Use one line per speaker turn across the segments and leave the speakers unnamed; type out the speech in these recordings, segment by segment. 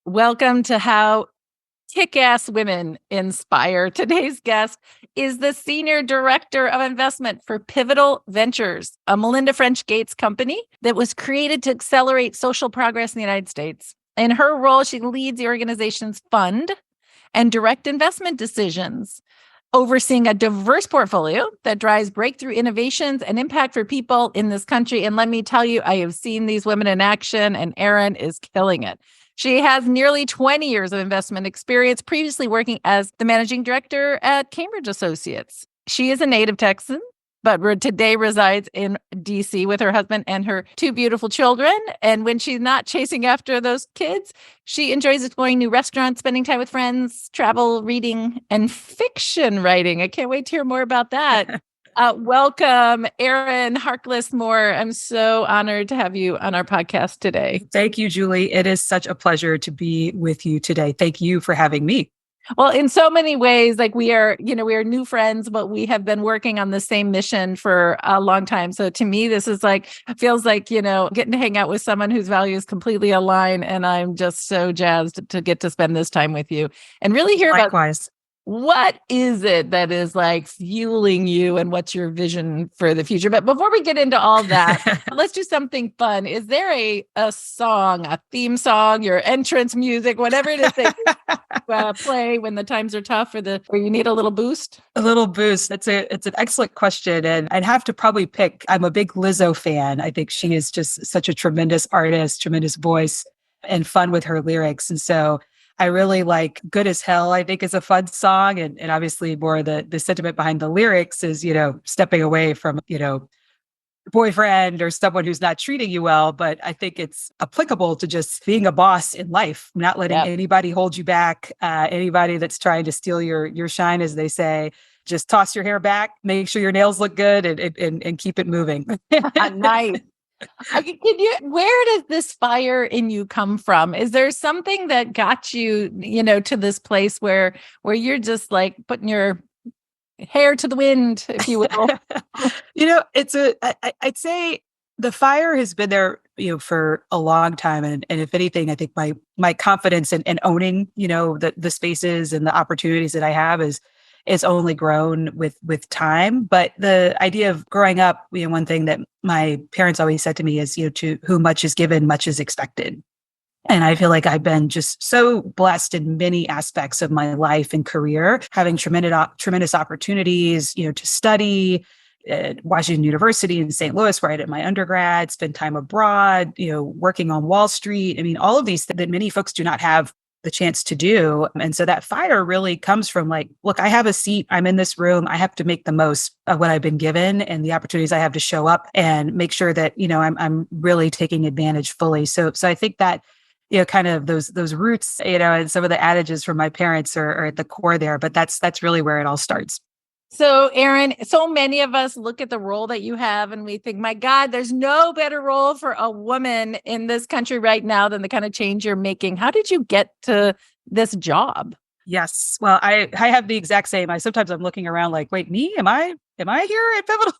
Welcome to How Kick-Ass Women Inspire. Today's guest is the Senior Director of Investment for Pivotal Ventures, a Melinda French Gates company that was created to accelerate social progress in the United States. In her role, she leads the organization's fund and direct investment decisions, overseeing a diverse portfolio that drives breakthrough innovations and impact for people in this country. And let me tell you, I have seen these women in action, and Erin is killing it. She has nearly 20 years of investment experience, previously working as the managing director at Cambridge Associates. She is a native Texan, but today resides in DC with her husband and her two beautiful children. And when she's not chasing after those kids, she enjoys exploring new restaurants, spending time with friends, travel, reading, and fiction writing. I can't wait to hear more about that. Welcome, Erin Harkless Moore. I'm so honored to have you on our podcast today.
Thank you, Julie. It is such a pleasure to be with you today. Thank you for having me.
Well, in so many ways, like we are new friends, but we have been working on the same mission for a long time. So to me, this is feels like, getting to hang out with someone whose values completely align. And I'm just so jazzed to get to spend this time with you and really hear
Likewise.
about what is it that is like fueling you and what's your vision for the future. But before we get into all that, let's do something fun. Is there a song, a theme song, your entrance music, whatever it is that you play when the times are tough or you need a little boost?
A little boost. It's an excellent question. And I'd have to probably pick, I'm a big Lizzo fan. I think she is just such a tremendous artist, tremendous voice, and fun with her lyrics. And so I really like Good as Hell, I think is a fun song. And obviously more the sentiment behind the lyrics is, stepping away from, boyfriend or someone who's not treating you well. But I think it's applicable to just being a boss in life, not letting anybody hold you back, anybody that's trying to steal your shine, as they say. Just toss your hair back, make sure your nails look good and keep it moving.
Nice. Where does this fire in you come from? Is there something that got you, to this place where you're just like putting your hair to the wind, if you will?
I'd say the fire has been there, for a long time. And if anything, I think my confidence in owning, the spaces and the opportunities that I have is only grown with time. But the idea of growing up, one thing that my parents always said to me is, to whom much is given, much is expected. And I feel like I've been just so blessed in many aspects of my life and career, having tremendous opportunities, to study at Washington University in St. Louis, where I did my undergrad, spend time abroad, working on Wall Street. I mean, all of these that many folks do not have the chance to do. And so that fire really comes from like, look, I have a seat, I'm in this room, I have to make the most of what I've been given and the opportunities I have to show up and make sure that, I'm really taking advantage fully. So I think that, kind of those roots, and some of the adages from my parents are at the core there, but that's really where it all starts.
So, Erin, so many of us look at the role that you have and we think, my God, there's no better role for a woman in this country right now than the kind of change you're making. How did you get to this job?
Yes. Well, I have the exact same. Sometimes I'm looking around like, wait, me? Am I here at Pivotal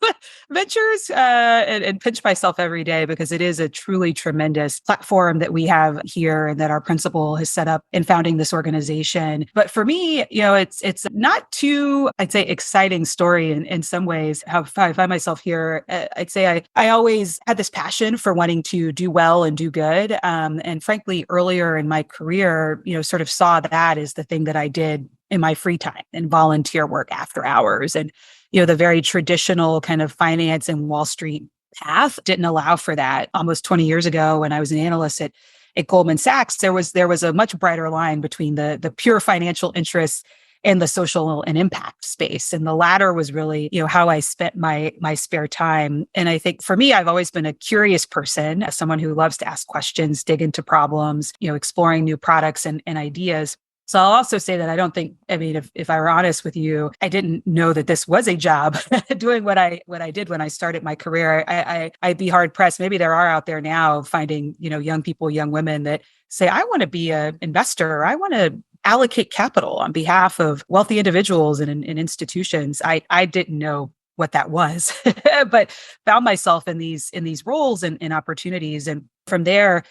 Ventures? And pinch myself every day because it is a truly tremendous platform that we have here and that our principal has set up in founding this organization. But for me, it's not too, I'd say, exciting story in some ways. How I find myself here, I'd say I always had this passion for wanting to do well and do good. And frankly, earlier in my career, sort of saw that as the thing that I did in my free time and volunteer work after hours. And, the very traditional kind of finance and Wall Street path didn't allow for that. Almost 20 years ago, when I was an analyst at Goldman Sachs, there was a much brighter line between the pure financial interests and the social and impact space. And the latter was really, how I spent my spare time. And I think for me, I've always been a curious person, as someone who loves to ask questions, dig into problems, exploring new products and ideas. So I'll also say that I don't think, if I were honest with you, I didn't know that this was a job doing what I did when I started my career. I'd be hard pressed. Maybe there are out there now finding, young people, young women that say, I want to be an investor. Or I want to allocate capital on behalf of wealthy individuals and institutions. I didn't know what that was, but found myself in these roles and opportunities. And from there,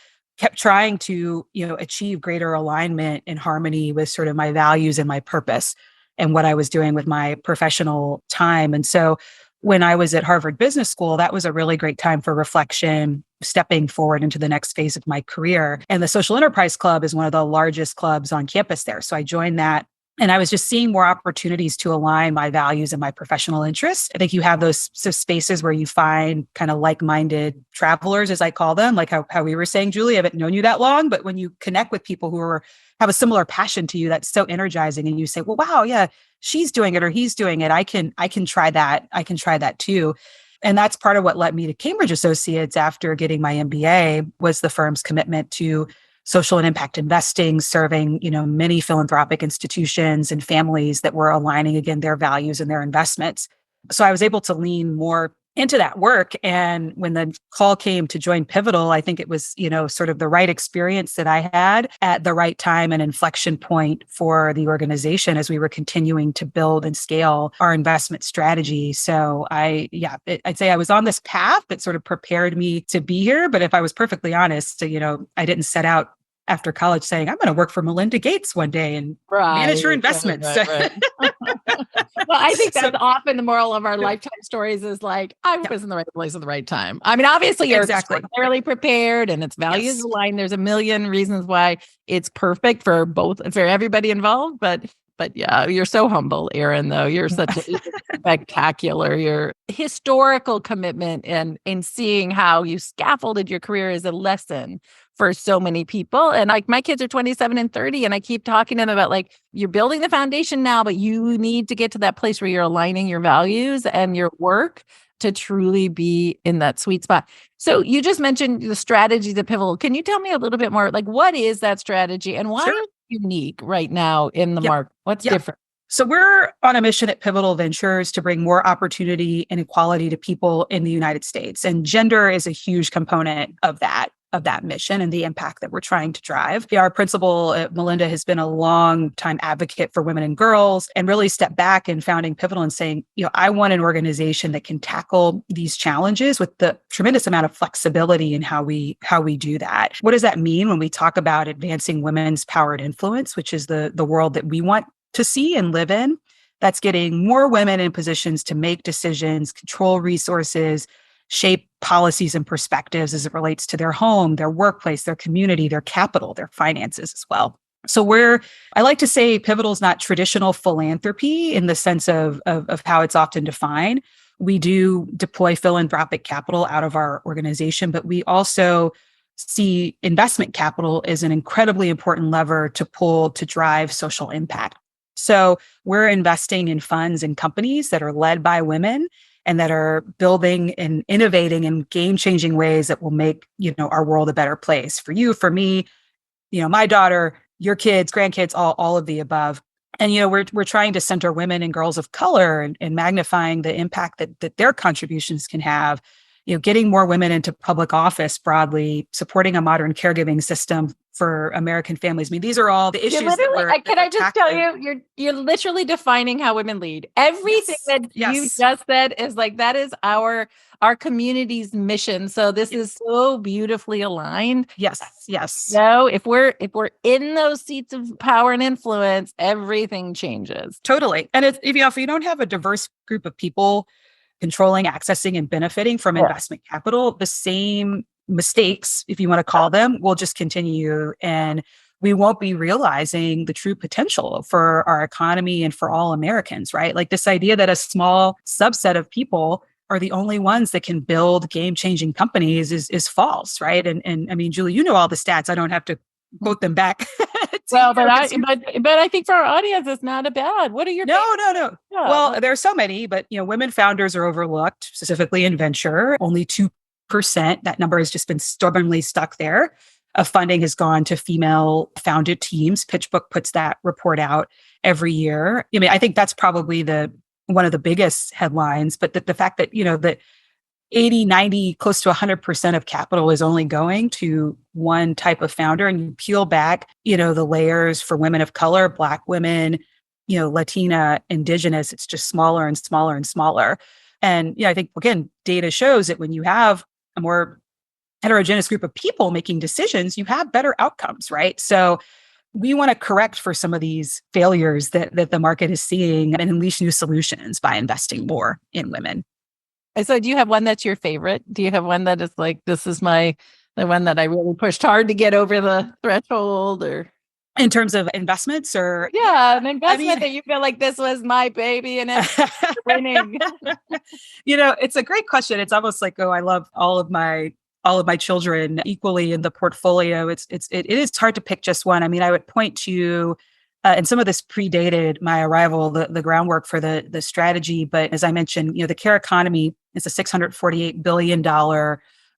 kept trying to, achieve greater alignment and harmony with sort of my values and my purpose and what I was doing with my professional time. And so when I was at Harvard Business School, that was a really great time for reflection, stepping forward into the next phase of my career. And the Social Enterprise Club is one of the largest clubs on campus there. So I joined that. And I was just seeing more opportunities to align my values and my professional interests. I think you have those spaces where you find kind of like-minded travelers, as I call them, like how we were saying, Julie, I haven't known you that long, but when you connect with people who have a similar passion to you, that's so energizing. And you say, well, wow, yeah, she's doing it or he's doing it. I can try that. I can try that too. And that's part of what led me to Cambridge Associates after getting my MBA was the firm's commitment to social and impact investing, serving, many philanthropic institutions and families that were aligning, again, their values and their investments. So I was able to lean more into that work. And when the call came to join Pivotal, I think it was, sort of the right experience that I had at the right time and inflection point for the organization as we were continuing to build and scale our investment strategy. So I'd say I was on this path that sort of prepared me to be here. But if I was perfectly honest, I didn't set out after college saying, I'm going to work for Melinda Gates one day and manage her investments.
Right. Well, I think that's often the moral of our lifetime stories is like, I was in the right place at the right time. I mean, obviously you're extraordinarily prepared and its values aligned. There's a million reasons why it's perfect for everybody involved. But yeah, you're so humble, Erin, though. You're such a spectacular, your historical commitment and in seeing how you scaffolded your career is a lesson for so many people. And like my kids are 27 and 30, and I keep talking to them about like, you're building the foundation now, but you need to get to that place where you're aligning your values and your work to truly be in that sweet spot. So you just mentioned the strategies of Pivotal. Can you tell me a little bit more, like what is that strategy and why is it unique right now in the market? What's different?
So we're on a mission at Pivotal Ventures to bring more opportunity and equality to people in the United States. And gender is a huge component of that mission and the impact that we're trying to drive. Our principal, Melinda, has been a long time advocate for women and girls and really stepped back in founding Pivotal and saying, I want an organization that can tackle these challenges with the tremendous amount of flexibility in how we do that. What does that mean when we talk about advancing women's power and influence, which is the world that we want to see and live in? That's getting more women in positions to make decisions, control resources, shape policies and perspectives as it relates to their home, their workplace, their community, their capital, their finances as well. So I like to say Pivotal is not traditional philanthropy in the sense of how it's often defined. We do deploy philanthropic capital out of our organization, but we also see investment capital as an incredibly important lever to pull to drive social impact. So we're investing in funds and companies that are led by women and that are building and innovating in game-changing ways that will make, our world a better place for you, for me, my daughter, your kids, grandkids, all of the above. And, we're trying to center women and girls of color and magnifying the impact that their contributions can have, getting more women into public office broadly, supporting a modern caregiving system for American families. I mean, these are all the issues
can I just tell you, you're literally defining how women lead. Everything that you just said is like, that is our community's mission. So this is so beautifully aligned.
Yes.
So if we're in those seats of power and influence, everything changes.
Totally. And if you don't have a diverse group of people controlling, accessing, and benefiting from investment capital, the same mistakes, if you want to call them, will just continue. And we won't be realizing the true potential for our economy and for all Americans, right? Like this idea that a small subset of people are the only ones that can build game-changing companies is false, right? And I mean, Julie, you know all the stats. I don't have to quote them back.
Well, but I think for our audience, it's not a bad. What are your
No. Yeah, well, there are so many, but women founders are overlooked, specifically in venture. Only 2%. That number has just been stubbornly stuck there. Of funding has gone to female founded teams. PitchBook puts that report out every year. I mean, I think that's probably one of the biggest headlines. But the fact that that 80, 90, close to 100% of capital is only going to one type of founder. And you peel back, the layers for women of color, Black women, Latina, Indigenous, it's just smaller and smaller and smaller. And I think, again, data shows that when you have a more heterogeneous group of people making decisions, you have better outcomes, right? So we want to correct for some of these failures that the market is seeing and unleash new solutions by investing more in women.
So do you have one that's your favorite? Do you have one that is like, this is the one that I really pushed hard to get over the threshold, or?
In terms of investments or?
Yeah, an investment that you feel like this was my baby and it's winning.
It's a great question. It's almost like, I love all of my children equally in the portfolio. It is hard to pick just one. I mean, I would point to, and some of this predated my arrival, the groundwork for the strategy. But as I mentioned, the care economy is a $648 billion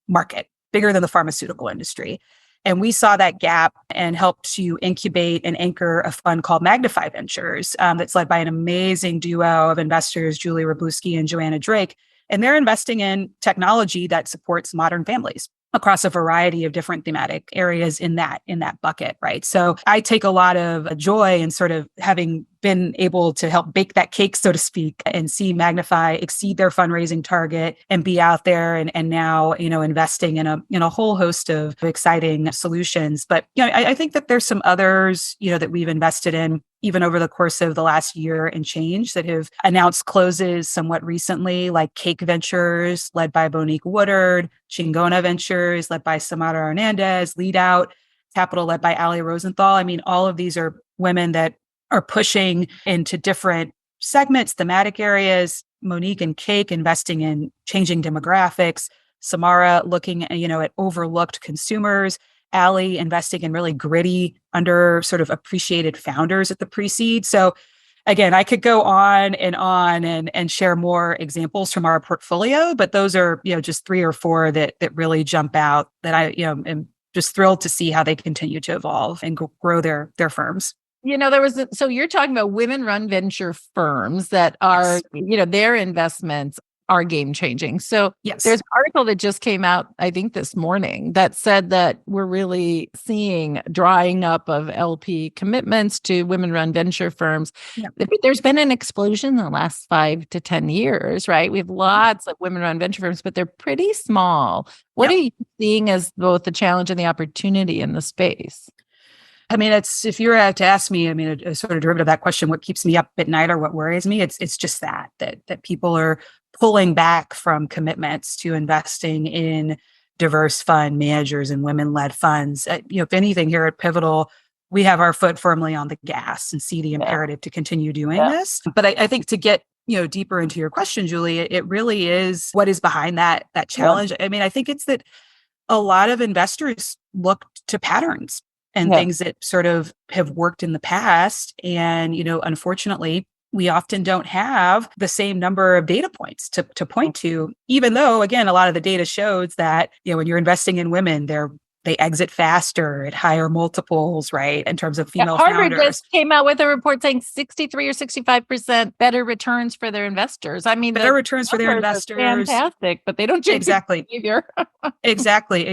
market, bigger than the pharmaceutical industry. And we saw that gap and helped to incubate and anchor a fund called Magnify Ventures that's led by an amazing duo of investors, Julie Rabluski and Joanna Drake. And they're investing in technology that supports modern families across a variety of different thematic areas in that bucket, right? So I take a lot of joy in sort of having been able to help bake that cake, so to speak, and see Magnify exceed their fundraising target and be out there and now, investing in a whole host of exciting solutions. But, I think that there's some others, that we've invested in even over the course of the last year and change that have announced closes somewhat recently, like Cake Ventures, led by Monique Woodard, Chingona Ventures, led by Samara Hernandez, Lead Out Capital, led by Ali Rosenthal. I mean, all of these are women that are pushing into different segments, thematic areas. Monique and Cake investing in changing demographics. Samara looking at overlooked consumers. Ali investing in really gritty, under sort of appreciated founders at the pre-seed. So again, I could go on and share more examples from our portfolio, but those are, just 3 or 4 that really jump out that I, am just thrilled to see how they continue to evolve and grow their firms.
So you're talking about women-run venture firms that are,
Yes.
Their investments are game-changing. So
Yes.
There's an article that just came out, I think this morning, that said that we're really seeing drying up of LP commitments to women-run venture firms.
Yeah.
There's been an explosion in the last 5 to 10 years, right? We have lots of women-run venture firms, but they're pretty small. What are you seeing as both the challenge and the opportunity in the space?
I mean, if you were to ask me, I mean, a sort of derivative of that question, what keeps me up at night or what worries me, it's just that people are pulling back from commitments to investing in diverse fund managers and women-led funds. If anything, here at Pivotal, we have our foot firmly on the gas and see the imperative to continue doing this. But I think to get deeper into your question, Julie, it really is what is behind that challenge. I mean, I think it's that a lot of investors look to patterns and things that sort of have worked in the past. And, unfortunately, we often don't have the same number of data points to point to, even though, again, a lot of the data shows that, when you're investing in women, they exit faster at higher multiples, right? In terms of female
Harvard
founders.
just came out with a report saying 63 or 65% better returns for their investors. I mean,
better returns for their investors.
Fantastic, but they don't change
exactly
behavior.
Exactly.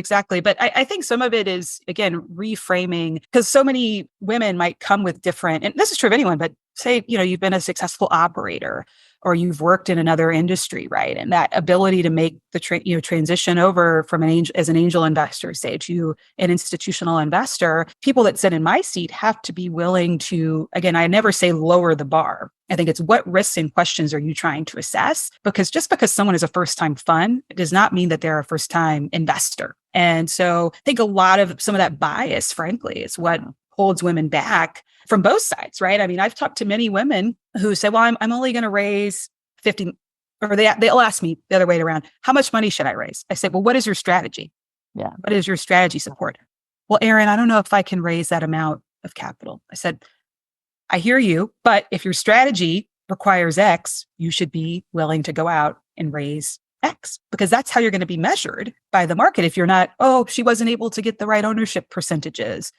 But I think some of it is, again, reframing, because so many women might come with different, and this is true of anyone, but say, you've been a successful operator or you've worked in another industry, right? And that ability to make the transition over from as an angel investor, say, to an institutional investor, people that sit in my seat have to be willing to, again, I never say lower the bar. I think it's what risks and questions are you trying to assess? Because just because someone is a first-time fund, it does not mean that they're a first-time investor. And so I think a lot of some of that bias, frankly, is what holds women back from both sides, right? I mean, I've talked to many women who say, well, I'm only going to raise 50, or they'll ask me the other way around, how much money should I raise? I say, well, what is your strategy?
Yeah.
What is your strategy support? Well, Erin, I don't know if I can raise that amount of capital. I said, I hear you, but if your strategy requires X, you should be willing to go out and raise X, because that's how you're going to be measured by the market. If you're not, she wasn't able to get the right ownership percentages,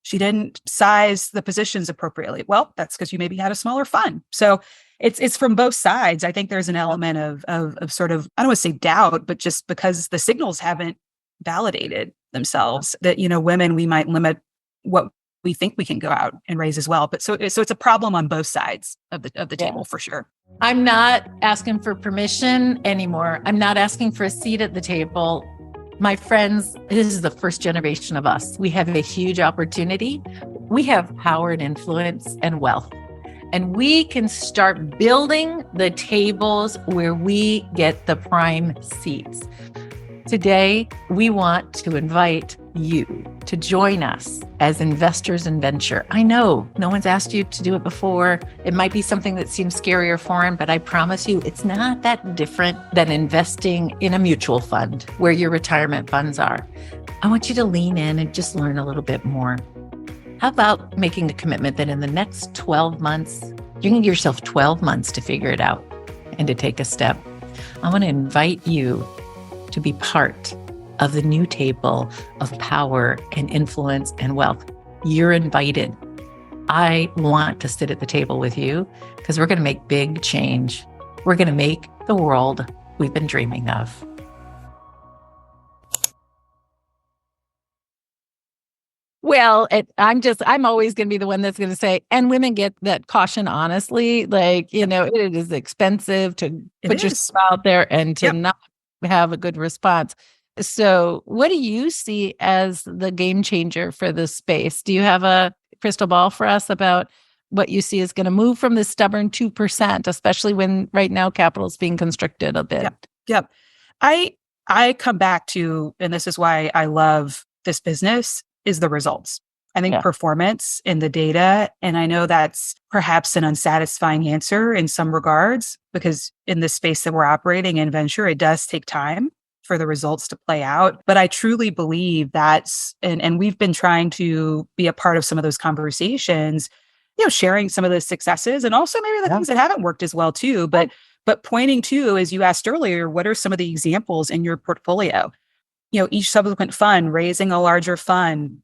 she didn't size the positions appropriately. Well, that's because you maybe had a smaller fund. So it's from both sides. I think there's an element of sort of, I don't want to say doubt, but just because the signals haven't validated themselves that, women, we might limit what we think we can go out and raise as well. But so it's a problem on both sides of the table for sure.
I'm not asking for permission anymore. I'm not asking for a seat at the table. My friends, this is the first generation of us. We have a huge opportunity. We have power and influence and wealth. And we can start building the tables where we get the prime seats. Today, we want to invite you to join us as investors in venture. I know no one's asked you to do it before. It might be something that seems scary or foreign, but I promise you it's not that different than investing in a mutual fund where your retirement funds are. I want you to lean in and just learn a little bit more. How about making a commitment that in the next 12 months, you're going to give yourself 12 months to figure it out and to take a step? I want to invite you to be part of the new table of power and influence and wealth. You're invited. I want to sit at the table with you because we're going to make big change. We're going to make the world we've been dreaming of. Well, I'm always going to be the one that's going to say, and women get that caution, honestly, like, it is expensive to put yourself out there and to not have a good response. So what do you see as the game changer for this space? Do you have a crystal ball for us about what you see is going to move from this stubborn 2%, especially when right now capital is being constricted a bit?
Yep. I come back to, and this is why I love this business, is the results. I think performance in the data, and I know that's perhaps an unsatisfying answer in some regards, because in the space that we're operating in venture, it does take time for the results to play out. But I truly believe that's, and we've been trying to be a part of some of those conversations, sharing some of the successes and also maybe the things that haven't worked as well too. But pointing to, as you asked earlier, what are some of the examples in your portfolio? Each subsequent fund, raising a larger fund,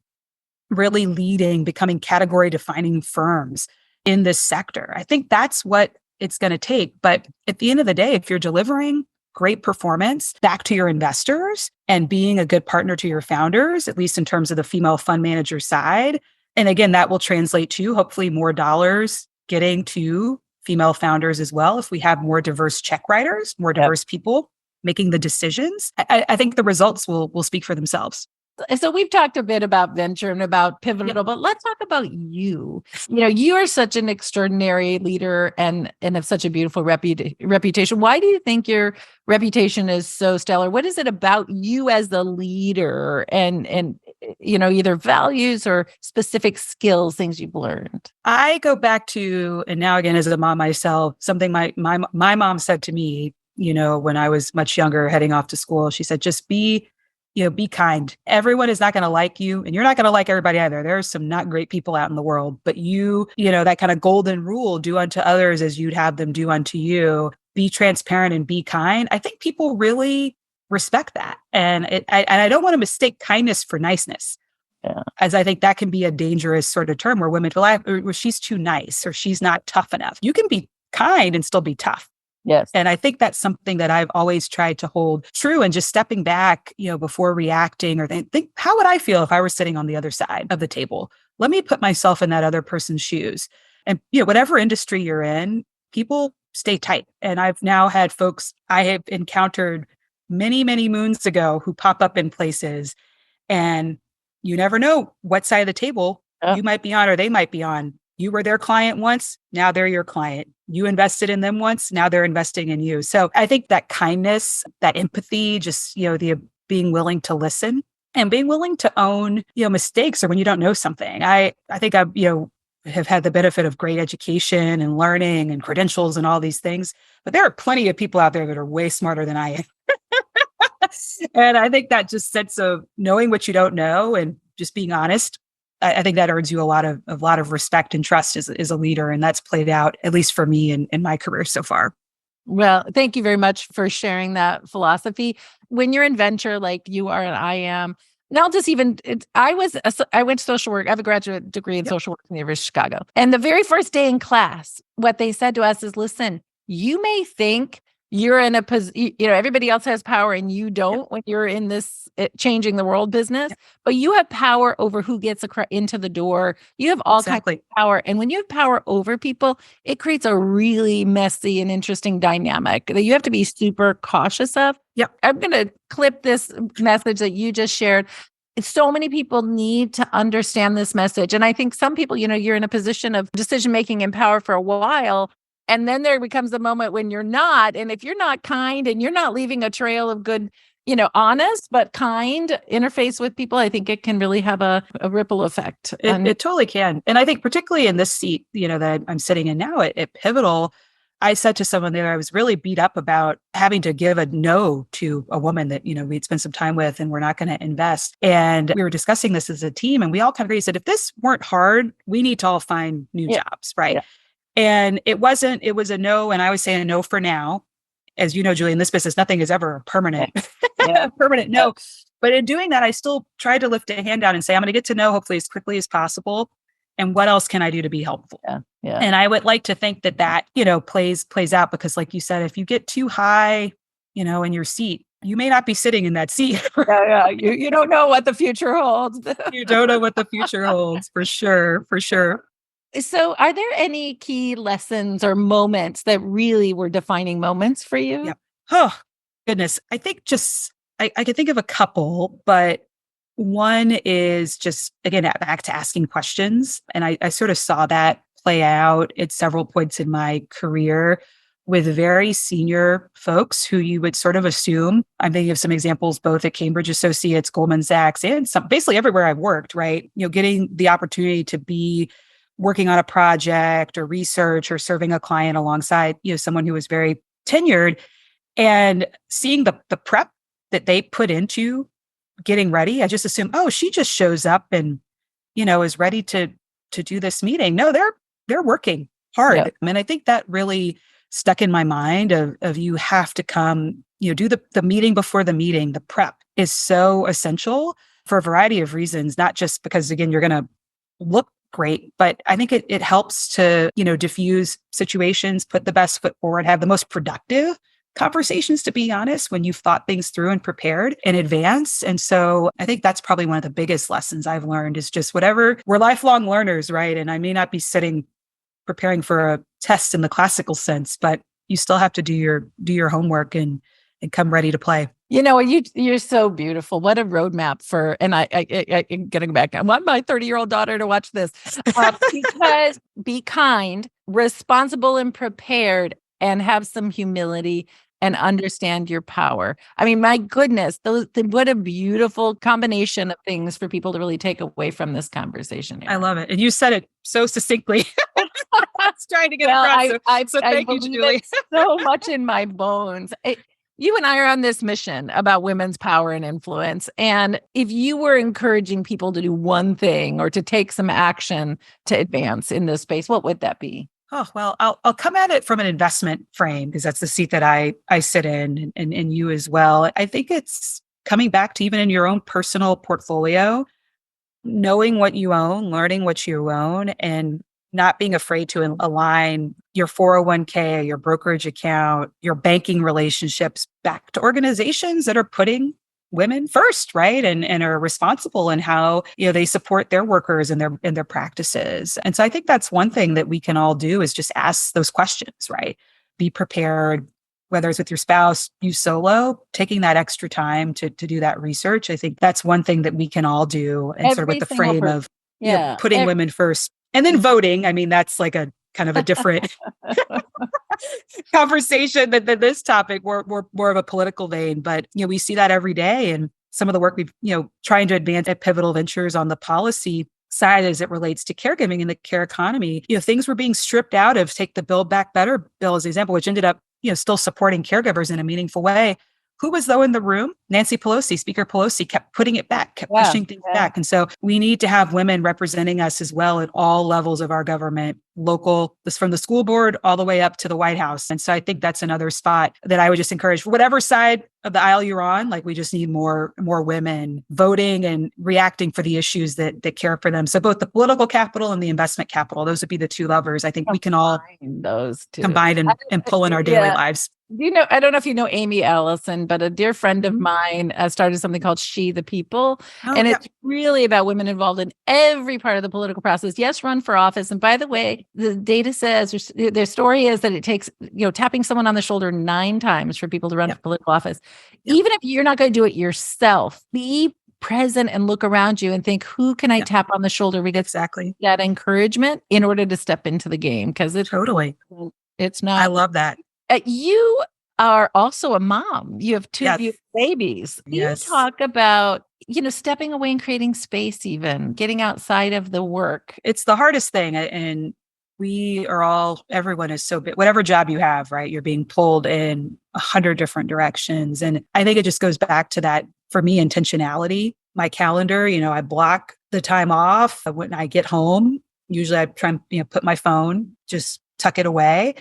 really leading, becoming category defining firms in this sector. I think that's what it's going to take. But at the end of the day, if you're delivering great performance back to your investors and being a good partner to your founders, at least in terms of the female fund manager side, and again, that will translate to hopefully more dollars getting to female founders as well. If we have more diverse check writers, more diverse people making the decisions, I think the results will speak for themselves.
So we've talked a bit about venture and about pivotal, but let's talk about you. You are such an extraordinary leader and have such a beautiful reputation. Why do you think your reputation is so stellar? What is it about you as the leader and either values or specific skills, things you've learned?
I go back to, and now again, as a mom myself, something my mom said to me, when I was much younger, heading off to school. She said, just be kind. Everyone is not going to like you, and you're not going to like everybody either. There are some not great people out in the world, but that kind of golden rule, do unto others as you'd have them do unto you. Be transparent and be kind. I think people really respect that. And I don't want to mistake kindness for niceness. As I think that can be a dangerous sort of term where women feel like, or she's too nice or she's not tough enough. You can be kind and still be tough.
Yes.
And I think that's something that I've always tried to hold true, and just stepping back, before reacting or think, how would I feel if I were sitting on the other side of the table? Let me put myself in that other person's shoes. And, whatever industry you're in, people stay tight. And I've now had folks I have encountered many, many moons ago who pop up in places, and you never know what side of the table you might be on or they might be on. You were their client once, now they're your client. You invested in them once, now they're investing in you. So I think that kindness, that empathy, just, the being willing to listen and being willing to own, mistakes or when you don't know something. I think I, have had the benefit of great education and learning and credentials and all these things, but there are plenty of people out there that are way smarter than I am. And I think that just sense of knowing what you don't know and just being honest, I think that earns you a lot of respect and trust as a leader. And that's played out, at least for me in my career so far.
Well, thank you very much for sharing that philosophy. When you're in venture, like you are and I am, and I'll just I went to social work. I have a graduate degree in social work from the University of Chicago. And the very first day in class, what they said to us is, listen, you may think you're in a position, everybody else has power and you don't when you're in this changing the world business, but you have power over who gets into the door. You have all kinds of power. And when you have power over people, it creates a really messy and interesting dynamic that you have to be super cautious of.
Yep.
I'm going to clip this message that you just shared. So many people need to understand this message. And I think some people, you're in a position of decision-making and power for a while. And then there becomes a moment when you're not. And if you're not kind and you're not leaving a trail of good, honest, but kind interface with people, I think it can really have a ripple effect.
It totally can. And I think particularly in this seat, that I'm sitting in now at Pivotal, I said to someone there, I was really beat up about having to give a no to a woman that, we'd spent some time with and we're not going to invest. And we were discussing this as a team and we all kind of agreed, said, if this weren't hard, we need to all find new jobs. Right. Yeah. And it was a no. And I was saying a no for now. As you know, Julie, in this business, nothing is ever permanent, permanent no. But in doing that, I still tried to lift a hand down and say, I'm going to get to know hopefully as quickly as possible. And what else can I do to be helpful?
Yeah.
And I would like to think that, plays out because like you said, if you get too high, in your seat, you may not be sitting in that seat.
Yeah. You don't know what the future holds.
You don't know what the future holds for sure. For sure.
So are there any key lessons or moments that really were defining moments for you?
Yeah. Oh, goodness. I think I can think of a couple, but one is just, again, back to asking questions. And I sort of saw that play out at several points in my career with very senior folks who you would sort of assume. I'm thinking of some examples both at Cambridge Associates, Goldman Sachs, and basically everywhere I've worked, right? Getting the opportunity to be working on a project or research or serving a client alongside, someone who was very tenured and seeing the prep that they put into getting ready. I just assume, oh, she just shows up and, is ready to do this meeting. No, they're working hard.
Yeah.
I mean, I think that really stuck in my mind of you have to come, do the meeting before the meeting. The prep is so essential for a variety of reasons, not just because, again, you're going to look great, but I think it helps to, diffuse situations, put the best foot forward, have the most productive conversations, to be honest, when you've thought things through and prepared in advance. And so I think that's probably one of the biggest lessons I've learned is just whatever, we're lifelong learners, right? And I may not be sitting preparing for a test in the classical sense, but you still have to do your homework and come ready to play.
You're so beautiful. What a roadmap for, and I getting back. I want my 30-year-old daughter to watch this because be kind, responsible and prepared, and have some humility and understand your power. I mean, my goodness, what a beautiful combination of things for people to really take away from this conversation.
I love it. And you said it so succinctly. I was trying to get across. So thank you, Julie.
So much in my bones. You and I are on this mission about women's power and influence. And if you were encouraging people to do one thing or to take some action to advance in this space, what would that be?
Oh, well, I'll come at it from an investment frame because that's the seat that I sit in and you as well. I think it's coming back to even in your own personal portfolio, knowing what you own, learning what you own, and not being afraid to align your 401k, your brokerage account, your banking relationships back to organizations that are putting women first, right? And are responsible in how, they support their workers and their practices. And so I think that's one thing that we can all do is just ask those questions, right? Be prepared, whether it's with your spouse, you solo, taking that extra time to do that research. I think that's one thing that we can all do and sort of with the frame of putting women first. And then voting, I mean, that's like a kind of a different conversation than this topic, more of a political vein. But, we see that every day. And some of the work we've, trying to advance at Pivotal Ventures on the policy side as it relates to caregiving and the care economy, things were being stripped out of, take the Build Back Better bill as an example, which ended up, still supporting caregivers in a meaningful way. Who was though in the room? Nancy Pelosi, Speaker Pelosi kept putting it back, kept pushing things back. And so we need to have women representing us as well at all levels of our government, local, this from the school board all the way up to the White House. And so I think that's another spot that I would just encourage for whatever side of the aisle you're on. Like we just need more women voting and reacting for the issues that care for them. So both the political capital and the investment capital, those would be the two levers. I think we can all
those two
combine and pull in our daily lives.
I don't know if you know Amy Allison, but a dear friend of
Mhm.
mine started something called She the People.
Oh,
And
yeah.
it's really about women involved in every part of the political process. Yes, run for office. And by the way, the data says their story is that it takes, tapping someone on the shoulder 9 times for people to run
Yep.
for political office.
Yep.
Even if you're not going to do it yourself, be present and look around you and think, who can I
Yep.
tap on the shoulder because
Exactly.
that encouragement in order to step into the game? Because
Totally.
it's
I
not.
love that.
You are also a mom. You have two
Yes.
beautiful babies. You
Yes.
talk about, stepping away and creating space, even getting outside of the work.
It's the hardest thing. And everyone is so big, whatever job you have, right? You're being pulled in 100 different directions. And I think it just goes back to that, for me, intentionality. My calendar, I block the time off when I get home. Usually I try and, put my phone, just tuck it away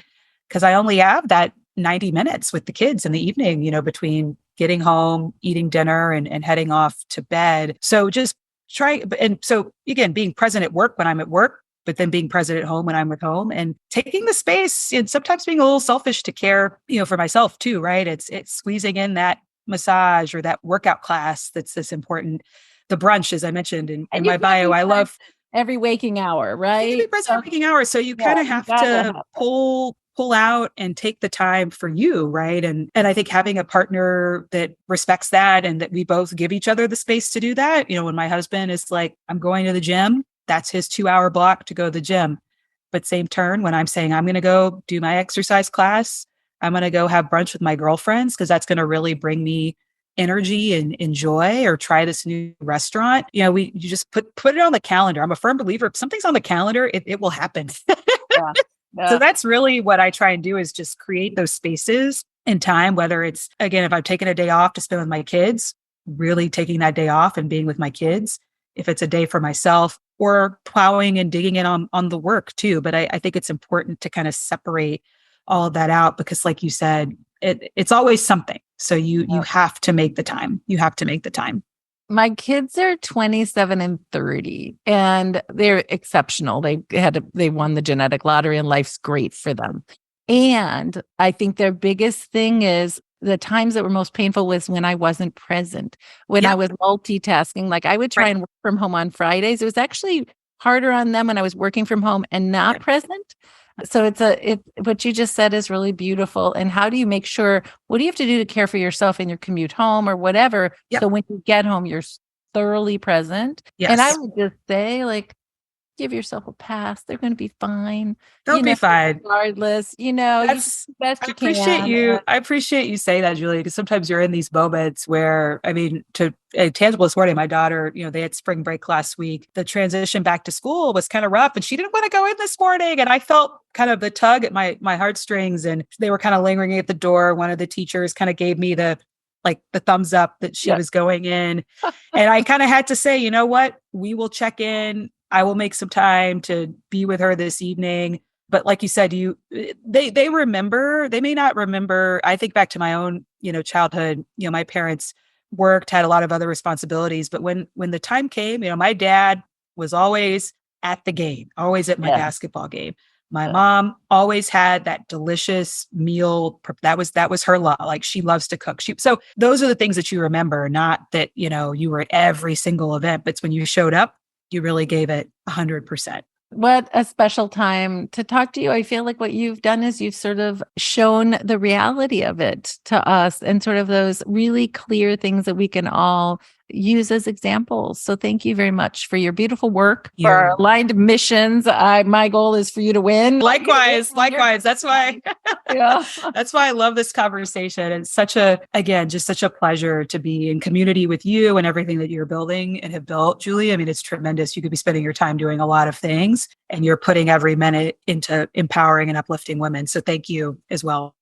because I only have that 90 minutes with the kids in the evening, between getting home, eating dinner and heading off to bed. So just try. And so again, being present at work when I'm at work, but then being present at home when I'm at home and taking the space and sometimes being a little selfish to care, for myself too, right? It's squeezing in that massage or that workout class that's this important. The brunch, as I mentioned in
And you
my
can't
bio,
be
I
present
love
every waking hour,
you can be
right?
present
So,
at waking hours. So you
yeah,
kind of
you
have
gotta
to
have that.
pull out and take the time for you, right? And I think having a partner that respects that and that we both give each other the space to do that. When my husband is like, I'm going to the gym, that's his 2 hour block to go to the gym. But same turn when I'm saying I'm going to go do my exercise class, I'm going to go have brunch with my girlfriends because that's going to really bring me energy and joy, or try this new restaurant. You just put it on the calendar. I'm a firm believer if something's on the calendar, it will happen.
Yeah.
So
Yeah.
that's really what I try and do, is just create those spaces in time, whether it's, again, if I've taken a day off to spend with my kids, really taking that day off and being with my kids. If it's a day for myself, or plowing and digging in on the work too. But I think it's important to kind of separate all of that out because, like you said, it's always something. So you have to make the time. You have to make the time.
My kids are 27 and 30, and they're exceptional. They won the genetic lottery, and life's great for them. And I think their biggest thing is the times that were most painful was when I wasn't present, when I
Yep.
was multitasking. Like I would try
Right.
and work from home on Fridays. It was actually harder on them when I was working from home and not
Yep.
present. So what you just said is really beautiful. And how do you make sure, what do you have to do to care for yourself in your commute home or whatever?
Yep.
So when you get home, you're thoroughly present. And I
Yes.
would just say, like, give yourself a pass. They're going to be fine.
They'll be fine.
Regardless, you just
That's
do the best
I
you
appreciate
can.
you. I appreciate you say that, Julie, because sometimes you're in these moments where, I mean, to a tangible this morning, my daughter, they had spring break last week. The transition back to school was kind of rough, and she didn't want to go in this morning. And I felt kind of the tug at my heartstrings, and they were kind of lingering at the door. One of the teachers kind of gave me the thumbs up that she
Yeah.
was going in. And I kind of had to say, you know what? We will check in. I will make some time to be with her this evening. But like you said, they remember, they may not remember. I think back to my own, childhood, my parents worked, had a lot of other responsibilities. But when the time came, my dad was always at the game, always at my
Yeah.
basketball game. My mom always had that delicious meal. That was her love. Like, she loves to cook. So those are the things that you remember, not that, you were at every single event, but it's when you showed up, you really gave it 100%.
What a special time to talk to you. I feel like what you've done is you've sort of shown the reality of it to us and sort of those really clear things that we can all use as examples. So thank you very much for your beautiful work, for our aligned missions. My goal is for you to win.
Likewise. That's why
Yeah.
that's why I love this conversation. It's just such a pleasure to be in community with you and everything that you're building and have built, Julie. I mean, it's tremendous. You could be spending your time doing a lot of things, and you're putting every minute into empowering and uplifting women. So thank you as well.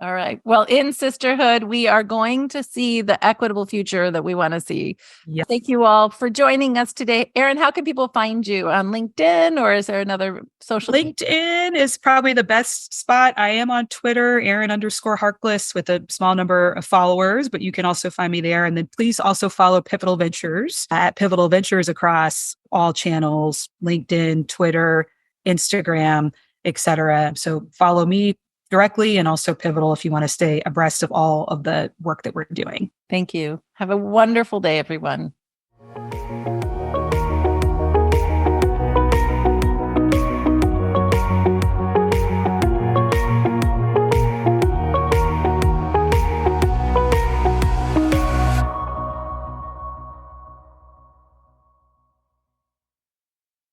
All right. Well, in sisterhood, we are going to see the equitable future that we want to see.
Yes.
Thank you all for joining us today. Erin, how can people find you on LinkedIn, or is there another social?
LinkedIn is probably the best spot. I am on Twitter, Erin_Harkless, with a small number of followers, but you can also find me there. And then please also follow Pivotal Ventures at Pivotal Ventures across all channels, LinkedIn, Twitter, Instagram, etc. So follow me, directly, and also Pivotal if you want to stay abreast of all of the work that we're doing.
Thank you. Have a wonderful day, everyone.